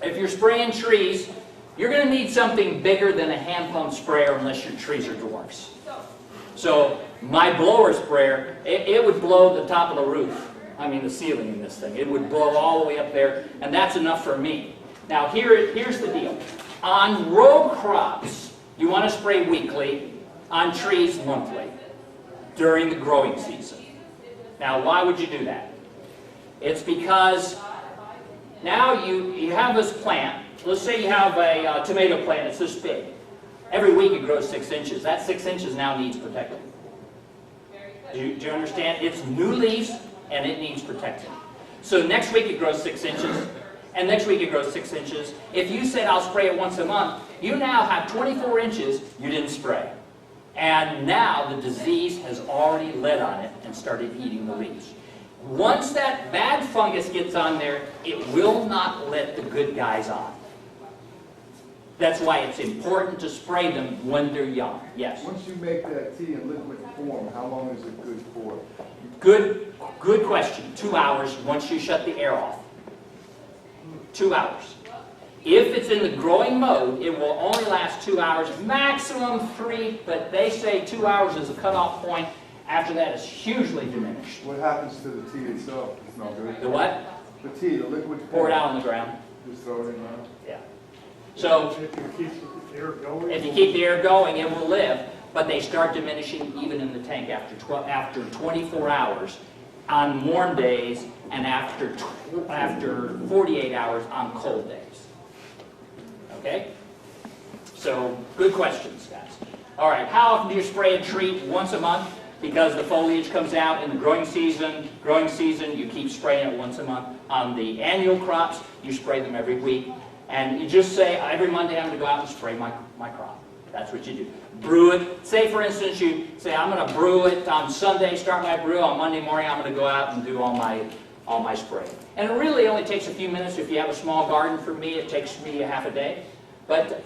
If you're spraying trees, you're going to need something bigger than a hand pump sprayer unless your trees are dwarfs. So my blower sprayer, it would blow the top of the roof. I mean the ceiling in this thing. It would blow all the way up there, and that's enough for me. Now here's the deal. On row crops, you want to spray weekly. On trees, monthly, during the growing season. Now why would you do that? It's because now you have this plant. Let's say you have a tomato plant that's this big. Every week it grows 6 inches. That 6 inches now needs protecting. Do you understand? It's new leaves and it needs protecting. So next week it grows 6 inches, and next week it grows 6 inches. If you said I'll spray it once a month, you now have 24 inches you didn't spray. And now the disease has already lit on it and started eating the leaves. Once that bad fungus gets on there, it will not let the good guys on. That's why it's important to spray them when they're young. Yes? Once you make that tea in liquid form, how long is it good for? Good question. 2 hours once you shut the air off. 2 hours. If it's in the growing mode, it will only last 2 hours, maximum 3, but they say 2 hours is a cutoff point. After that, it's hugely diminished. What happens to the tea itself? It's not good. The what? The tea, the liquid. Pour it out on the ground. Just throw it in there. Yeah. So If you keep the air going. if you keep the air going, it will live, but they start diminishing even in the tank after 24 hours on warm days and after 48 hours on cold days. Okay? So, good questions, guys. All right, how often do you spray and treat? Once a month, because the foliage comes out in the growing season, you keep spraying it once a month. On the annual crops, you spray them every week. And you just say, every Monday I'm going to go out and spray my crop. That's what you do. Brew it. Say, for instance, you say, I'm going to brew it on Sunday, start my brew. On Monday morning, I'm going to go out and do all my spraying. And it really only takes a few minutes. If you have a small garden, for me, it takes me a half a day. But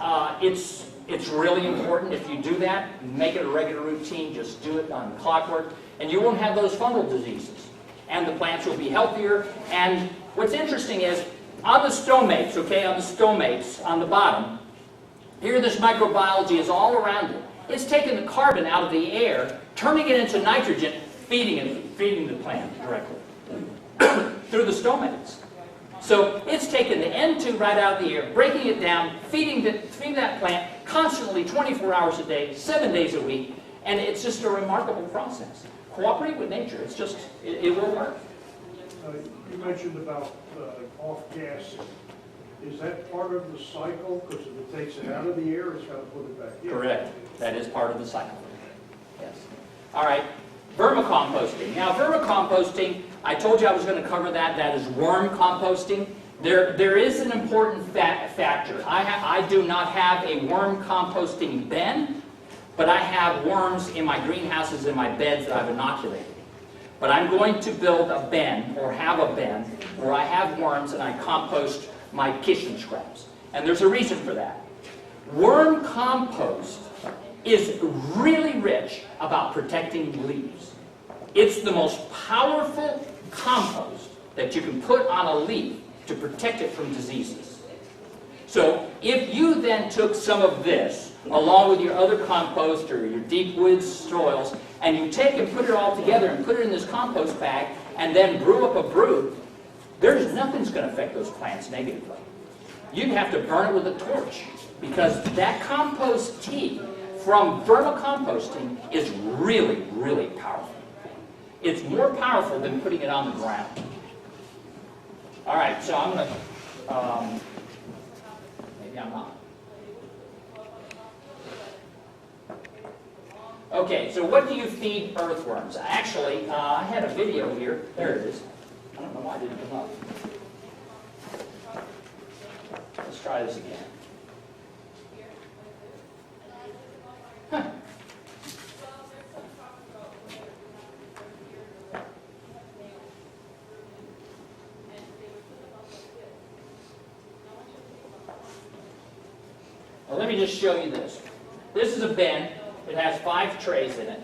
it's really important if you do that, make it a regular routine, just do it on clockwork, and you won't have those fungal diseases. And the plants will be healthier. And what's interesting is, on the stomates, okay, on the stomates, on the bottom, here this microbiology is all around it. It's taking the carbon out of the air, turning it into nitrogen, feeding the plant directly through the stomates. So it's taking the N2 right out of the air, breaking it down, feeding that plant constantly 24 hours a day, 7 days a week, and it's just a remarkable process. Cooperate with nature. It's just, it will work. You mentioned about off-gassing. Is that part of the cycle? Because if it takes it out of the air, it's got to put it back in. Correct. That is part of the cycle. Yes. All right. Vermicomposting. Now, vermicomposting, I told you I was going to cover that. That is worm composting. There is an important factor. I do not have a worm composting bin, but I have worms in my greenhouses, in my beds that I've inoculated. But I'm going to build a bin, or have a bin, where I have worms and I compost my kitchen scraps. And there's a reason for that. Worm compost is really rich about protecting leaves. It's the most powerful compost that you can put on a leaf to protect it from diseases. So if you then took some of this, along with your other compost or your deep woods soils, and you take and put it all together and put it in this compost bag, and then brew up a brew, nothing's going to affect those plants negatively. You'd have to burn it with a torch, because that compost tea from vermicomposting is really, really powerful. It's more powerful than putting it on the ground. All right, so I'm going to, maybe I'm not. Okay, so what do you feed earthworms? Actually, I had a video here. There it is. I don't know why it didn't come up. Let's try this again. Huh. Well, let me just show you this. This is a bin. It has 5 trays in it.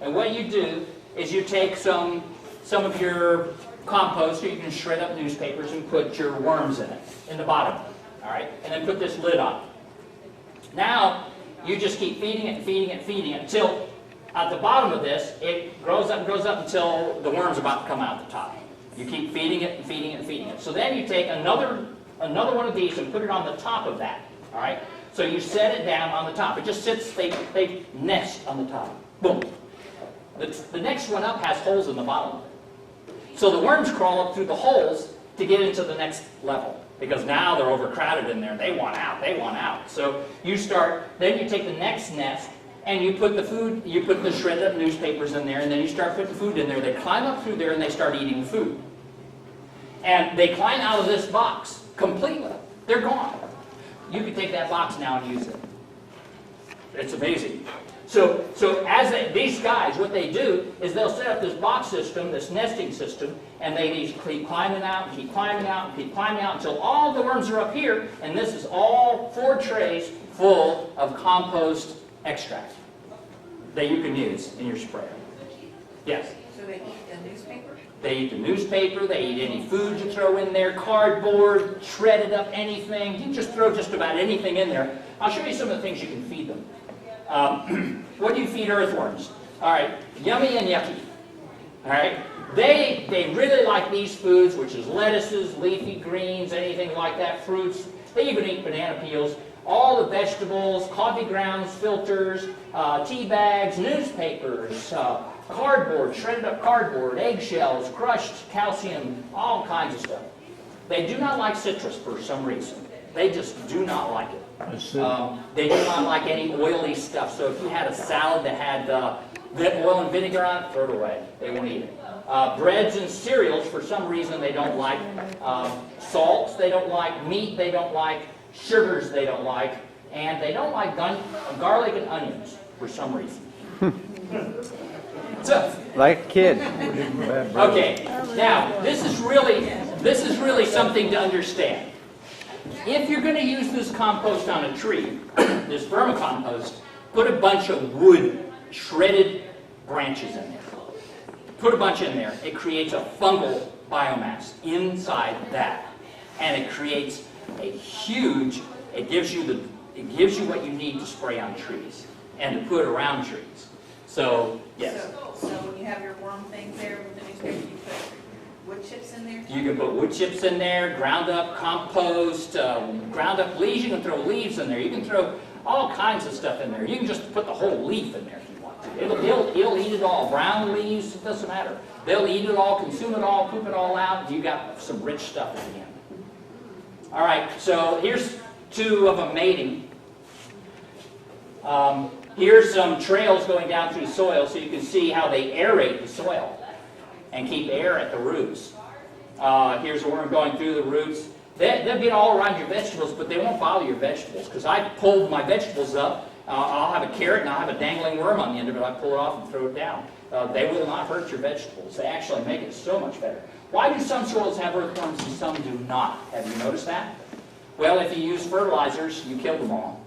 And what you do is you take some of your compost, or you can shred up newspapers and put your worms in it, in the bottom. All right? And then put this lid on. Now, you just keep feeding it, feeding it, feeding it, until at the bottom of this, it grows up until the worm's about to come out the top. You keep feeding it and feeding it and feeding it. So then you take another one of these and put it on the top of that. All right? So you set it down on the top. It just sits, they nest on the top. Boom. The next one up has holes in the bottom. So the worms crawl up through the holes to get into the next level. Because now they're overcrowded in there. They want out. They want out. So you then you take the next nest and you put the food, you put the shredded up newspapers in there, and then you start putting food in there. They climb up through there and they start eating the food. And they climb out of this box completely. They're gone. You can take that box now and use it. It's amazing. So these guys, what they do is they'll set up this box system, this nesting system, and they keep climbing out, and keep climbing out, and keep climbing out until all the worms are up here, and this is all 4 trays full of compost extract that you can use in your sprayer. Yes? So they eat the newspaper? They eat the newspaper, they eat any food you throw in there, cardboard, shredded up anything. You can just throw just about anything in there. I'll show you some of the things you can feed them. What do you feed earthworms? All right, yummy and yucky. All right, they really like these foods, which is lettuces, leafy greens, anything like that, fruits. They even eat banana peels. All the vegetables, coffee grounds, filters, tea bags, newspapers, cardboard, shredded up cardboard, eggshells, crushed calcium, all kinds of stuff. They do not like citrus for some reason. They just do not like it. They do not like any oily stuff. So if you had a salad that had oil and vinegar on it, throw it away. They won't eat it. Breads and cereals, for some reason, they don't like. Salts, they don't like. Meat, they don't like. Sugars, they don't like. And they don't like garlic and onions, for some reason. So, Like a kid. okay, now, this is really something to understand. If you're going to use this compost on a tree, this vermicompost, put a bunch of wood, shredded branches in there. Put a bunch in there. It creates a fungal biomass inside that. And it creates a huge, it gives you what you need to spray on trees and to put around trees. So, yes. So when you have your worm things there with the newspaper, you put wood chips in there? You can put wood chips in there, ground up compost, ground up leaves. You can throw leaves in there. You can throw all kinds of stuff in there. You can just put the whole leaf in there if you want to. It'll eat it all. Brown leaves, it doesn't matter. They'll eat it all, consume it all, poop it all out. You got some rich stuff at the end. All right, so here's two of them mating. Here's some trails going down through the soil so you can see how they aerate the soil and keep air at the roots. Here's a worm going through the roots. They'll get all around your vegetables, but they won't bother your vegetables because I pulled my vegetables up. I'll have a carrot and I'll have a dangling worm on the end of it. I pull it off and throw it down. They will not hurt your vegetables. They actually make it so much better. Why do some soils have earthworms and some do not? Have you noticed that? Well, if you use fertilizers, you kill them all.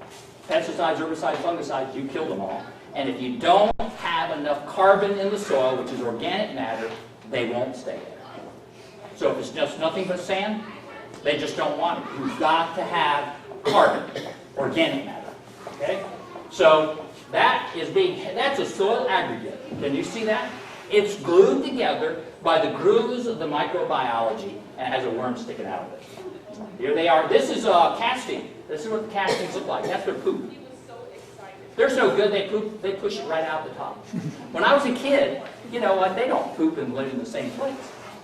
Pesticides, herbicides, fungicides, you kill them all. And if you don't have enough carbon in the soil, which is organic matter, they won't stay there. So if it's just nothing but sand, they just don't want it. You've got to have carbon, organic matter. Okay? So that's a soil aggregate. Can you see that? It's glued together by the grooves of the microbiology and has a worm sticking out of it. Here they are. This is casting. This is what the castings look like. That's their poop. They're so good they push it right out the top. When I was a kid, you know what? They don't poop and live in the same place.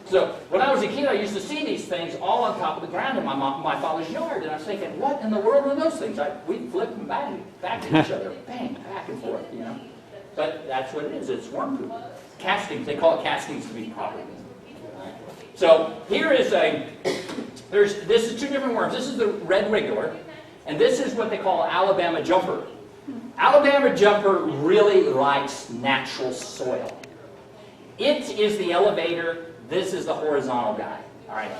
So when I was a kid, I used to see these things all on top of the ground in my father's yard, and I was thinking, what in the world are those things? We'd flip them back at each other, bang, back and forth, you know. But that's what it is. It's worm poop. Castings. They call it castings to be proper. So here is this is two different worms. This is the red wriggler, and this is what they call Alabama jumper. Alabama jumper really likes natural soil. It is the elevator. This is the horizontal guy. All right.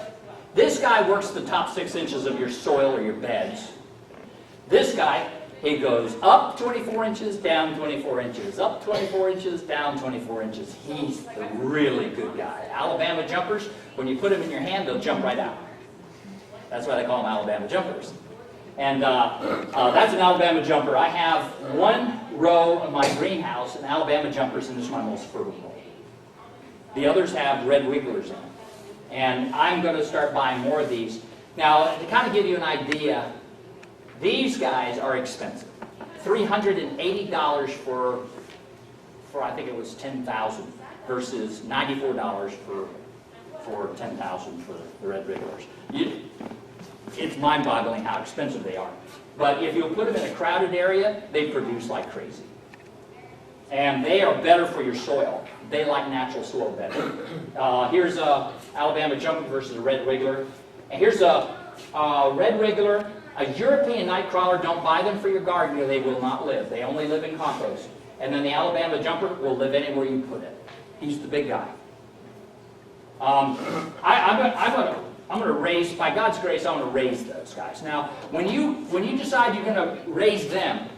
This guy works the top 6 inches of your soil or your beds. This guy, he goes up 24 inches, down 24 inches, up 24 inches, down 24 inches. He's the really good guy. Alabama jumpers, when you put them in your hand, they'll jump right out. That's why they call them Alabama jumpers. And that's an Alabama jumper. I have one row of my greenhouse in Alabama jumpers, and this is my most fertile row. The others have red wigglers in them. And I'm going to start buying more of these. Now, to kind of give you an idea, these guys are expensive. $380 for I think it was 10,000 versus $94 for 10,000 for the red wigglers. It's mind-boggling how expensive they are. But if you put them in a crowded area, they produce like crazy. And they are better for your soil. They like natural soil better. Here's a Alabama jumper versus a red wiggler. And here's a red wiggler. A European nightcrawler, don't buy them for your garden or they will not live. They only live in compost. And then the Alabama jumper will live anywhere you put it. He's the big guy. I'm going to raise, by God's grace, I'm going to raise those guys. Now, when you decide you're going to raise them,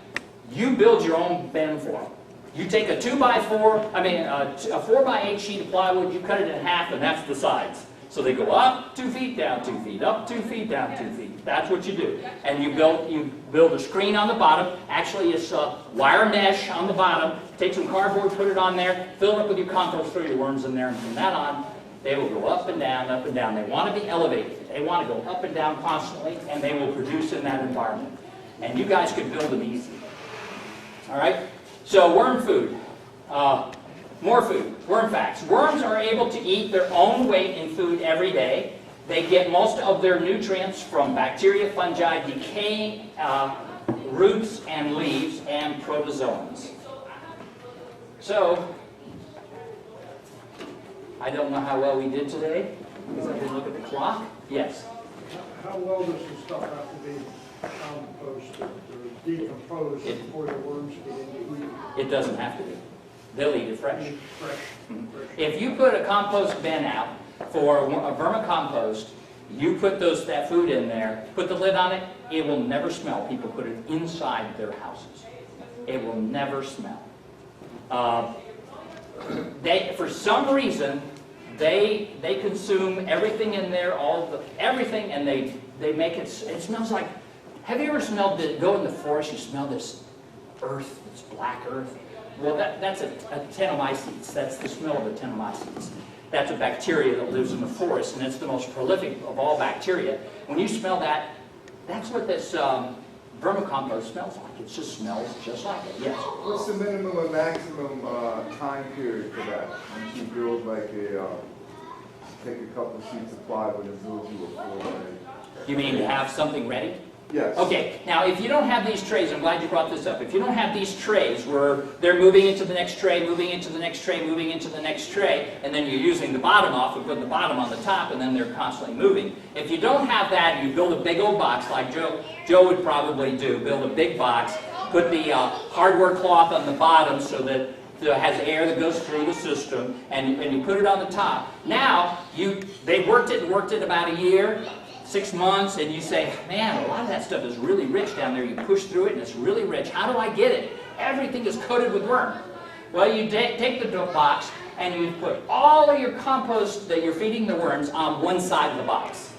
you build your own bin for them. You take a 4x8 sheet of plywood, you cut it in half, and that's the sides. So they go up 2 feet, down 2 feet, up 2 feet, down 2 feet. That's what you do. And you build a screen on the bottom. Actually, it's a wire mesh on the bottom. Take some cardboard, put it on there, fill it up with your compost, throw your worms in there, and from that on, they will go up and down, up and down. They want to be elevated. They want to go up and down constantly, and they will produce in that environment. And you guys could build them easy. All right? So worm food. More food. Worm facts. Worms are able to eat their own weight in food every day. They get most of their nutrients from bacteria, fungi, decaying roots and leaves, and protozoans. So, I don't know how well we did today, because I didn't look at the clock. Yes? How well does the stuff have to be composted or decomposed before the worms get into eating? It doesn't have to be. They'll eat it fresh. Fresh. If you put a compost bin out for a vermicompost, you put that food in there, put the lid on it, it will never smell. People put it inside their houses. It will never smell. For some reason, they consume everything in there, everything, and they make it smells like, have you ever smelled go in the forest, you smell this earth, this black earth? Well, that's a actinomycetes. That's the smell of actinomycetes. That's a bacteria that lives in the forest, and it's the most prolific of all bacteria. When you smell that, that's what this vermicompost smells like. It just smells just like it. Yes? What's the minimum and maximum time period for that? Once you build like take a couple sheets of plywood and build you a floor ready? You mean to have something ready? Yes. Okay, now if you don't have these trays, I'm glad you brought this up. If you don't have these trays where they're moving into the next tray, moving into the next tray, moving into the next tray, and then you're using the bottom off and put the bottom on the top, and then they're constantly moving. If you don't have that, you build a big old box like Joe would probably do. Build a big box, put the hardware cloth on the bottom so that it has air that goes through the system, and you put it on the top. Now, they worked it about a year, 6 months, and you say, man, a lot of that stuff is really rich down there. You push through it, and it's really rich. How do I get it? Everything is coated with worm. Well, you take the box, and you put all of your compost that you're feeding the worms on one side of the box.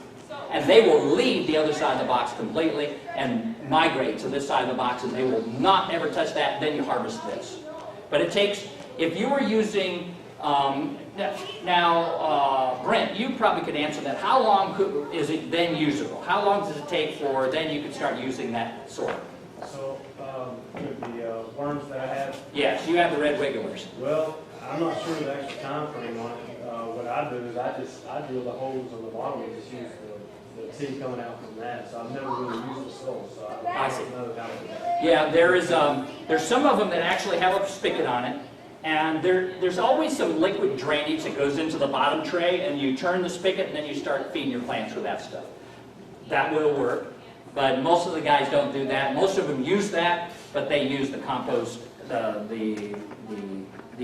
And they will leave the other side of the box completely and migrate to this side of the box, and they will not ever touch that. Then you harvest this. But it takes, if you were using, Brent, you probably could answer that. How long is it then usable? How long does it take for then you can start using that sort? So, with the worms that I have, Yes, you have the red wigglers. well, I'm not sure the actual time frame on it. What I do is I drill the holes on the bottom and just use the tea coming out from that. So I've never really used the skull, so I see. don't know how to do that. Yeah, there's some of them that actually have a spigot on it, and there's always some liquid drainage that goes into the bottom tray, and you turn the spigot and then you start feeding your plants with that stuff. That will work, but most of the guys don't do that. Most of them use that, but they use the compost, the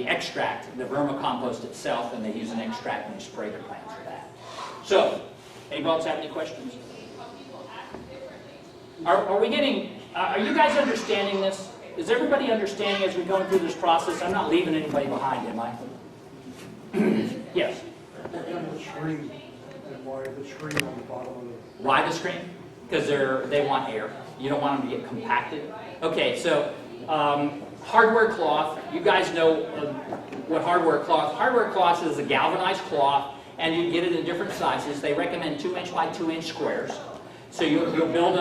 extract, the vermicompost itself, and they use an extract and they spray their plants with that. So, anybody else have any questions? Are we getting, are you guys understanding this? Is everybody understanding as we're going through this process? I'm not leaving anybody behind, am I? Yes? And the screen, and why the screen on the bottom of the... Why the screen? Because they want air. You don't want them to get compacted. Okay, so hardware cloth. You guys know what hardware cloth. Hardware cloth is a galvanized cloth, and you get it in different sizes. They recommend 2-inch by 2-inch squares. So you'll build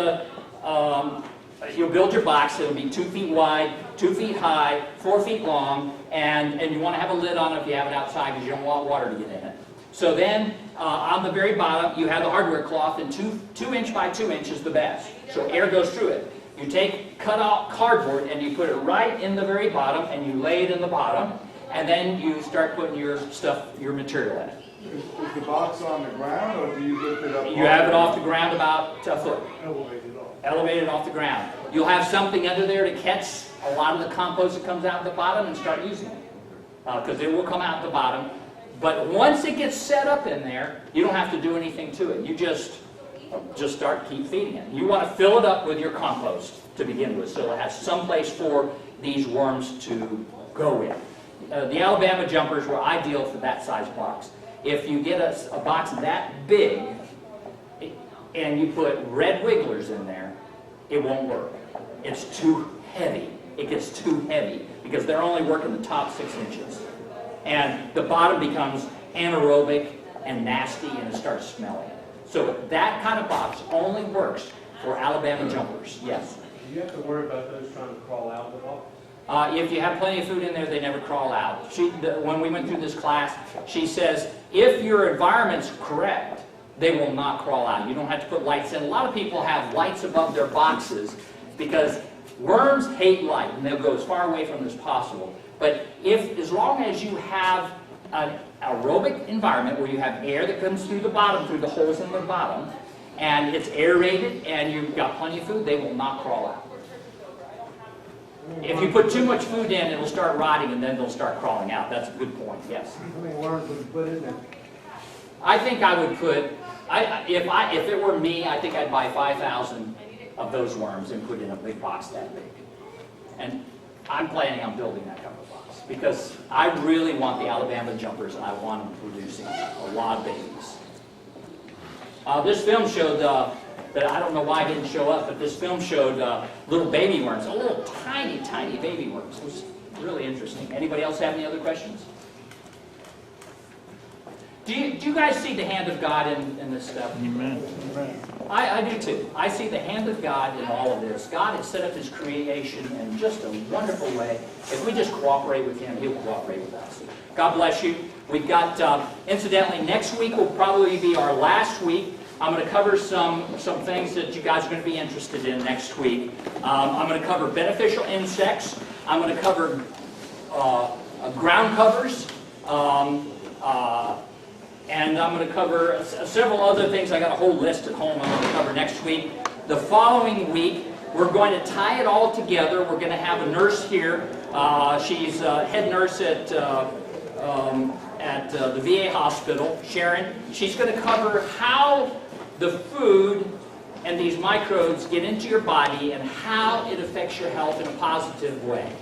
your box. It'll be 2 feet wide, 2 feet high, 4 feet long, and you want to have a lid on it if you have it outside because you don't want water to get in it. So then, on the very bottom, you have the hardware cloth, and 2-inch by 2-inch is the best. So air goes through it. You cut out cardboard and you put it right in the very bottom, and you lay it in the bottom, and then you start putting your material in it. Is the box on the ground, or do you lift it up? You have it off the ground about a foot. Elevated off. Elevated off the ground. You'll have something under there to catch a lot of the compost that comes out at the bottom and start using it. Because it will come out at the bottom. But once it gets set up in there, you don't have to do anything to it. You just keep feeding it. You want to fill it up with your compost to begin with, so it has some place for these worms to go in. The Alabama jumpers were ideal for that size box. if you get a box that big and you put red wigglers in there, it won't work. It's too heavy. It gets too heavy because they're only working the top 6 inches. And the bottom becomes anaerobic and nasty and it starts smelling. So that kind of box only works for Alabama jumpers, yes. Do you have to worry about those trying to crawl out of the box? If you have plenty of food in there, they never crawl out. When we went through this class, she says, if your environment's correct, they will not crawl out. You don't have to put lights in. A lot of people have lights above their boxes because worms hate light, and they'll go as far away from it as possible. But as long as you have an aerobic environment where you have air that comes through the bottom, through the holes in the bottom, and it's aerated, and you've got plenty of food, they will not crawl out. If you put too much food in, it'll start rotting, and then they'll start crawling out. That's a good point, yes. How many worms would you put in there? I think I would put, if it were me, I think I'd buy 5,000 of those worms and put in a big box that big. And I'm planning on building that kind of box because I really want the Alabama jumpers and I want them producing a lot of babies. This film showed, that I don't know why it didn't show up, but this film showed little baby worms, little tiny, tiny baby worms. It was really interesting. Anybody else have any other questions? Do you guys see the hand of God in this stuff? Amen. I do too. I see the hand of God in all of this. God has set up His creation in just a wonderful way. If we just cooperate with Him, He'll cooperate with us. God bless you. We've got, incidentally, next week will probably be our last week. I'm going to cover some things that you guys are going to be interested in next week. I'm going to cover beneficial insects. I'm going to cover ground covers. And I'm going to cover several other things. I got a whole list at home I'm going to cover next week. The following week, we're going to tie it all together. We're going to have a nurse here. She's head nurse at the VA hospital, Sharon. She's going to cover how the food and these microbes get into your body and how it affects your health in a positive way.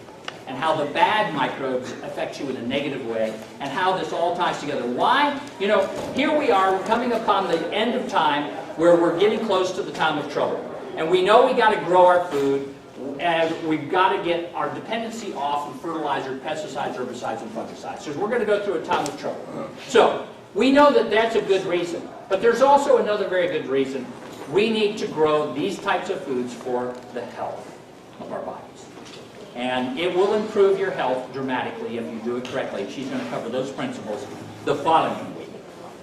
And how the bad microbes affect you in a negative way, and how this all ties together. Why? You know, here we are, we're coming upon the end of time where we're getting close to the time of trouble. And we know we got to grow our food, and we've got to get our dependency off of fertilizers, pesticides, herbicides, and fungicides. So we're going to go through a time of trouble. So we know that that's a good reason. But there's also another very good reason. We need to grow these types of foods for the health of our bodies. And it will improve your health dramatically if you do it correctly. She's going to cover those principles the following week.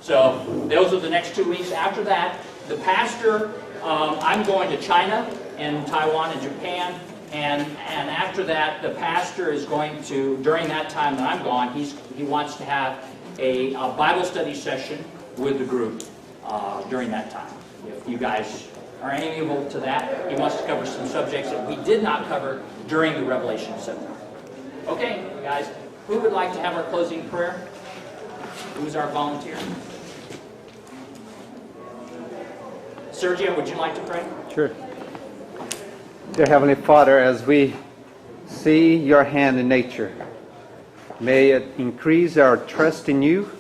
So those are the next 2 weeks. After that, the pastor, I'm going to China and Taiwan and Japan. And after that, the pastor is going to, during that time that I'm gone, he wants to have a Bible study session with the group during that time. If you guys are amenable to that, he wants to cover some subjects that we did not cover during the Revelation seminar. Okay, guys, who would like to have our closing prayer? Who's our volunteer? Sergio, would you like to pray? Sure. Dear Heavenly Father, as we see your hand in nature, may it increase our trust in you,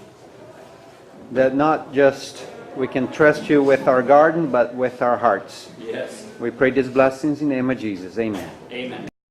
that not just we can trust you with our garden, but with our hearts. Yes. We pray these blessings in the name of Jesus. Amen. Amen.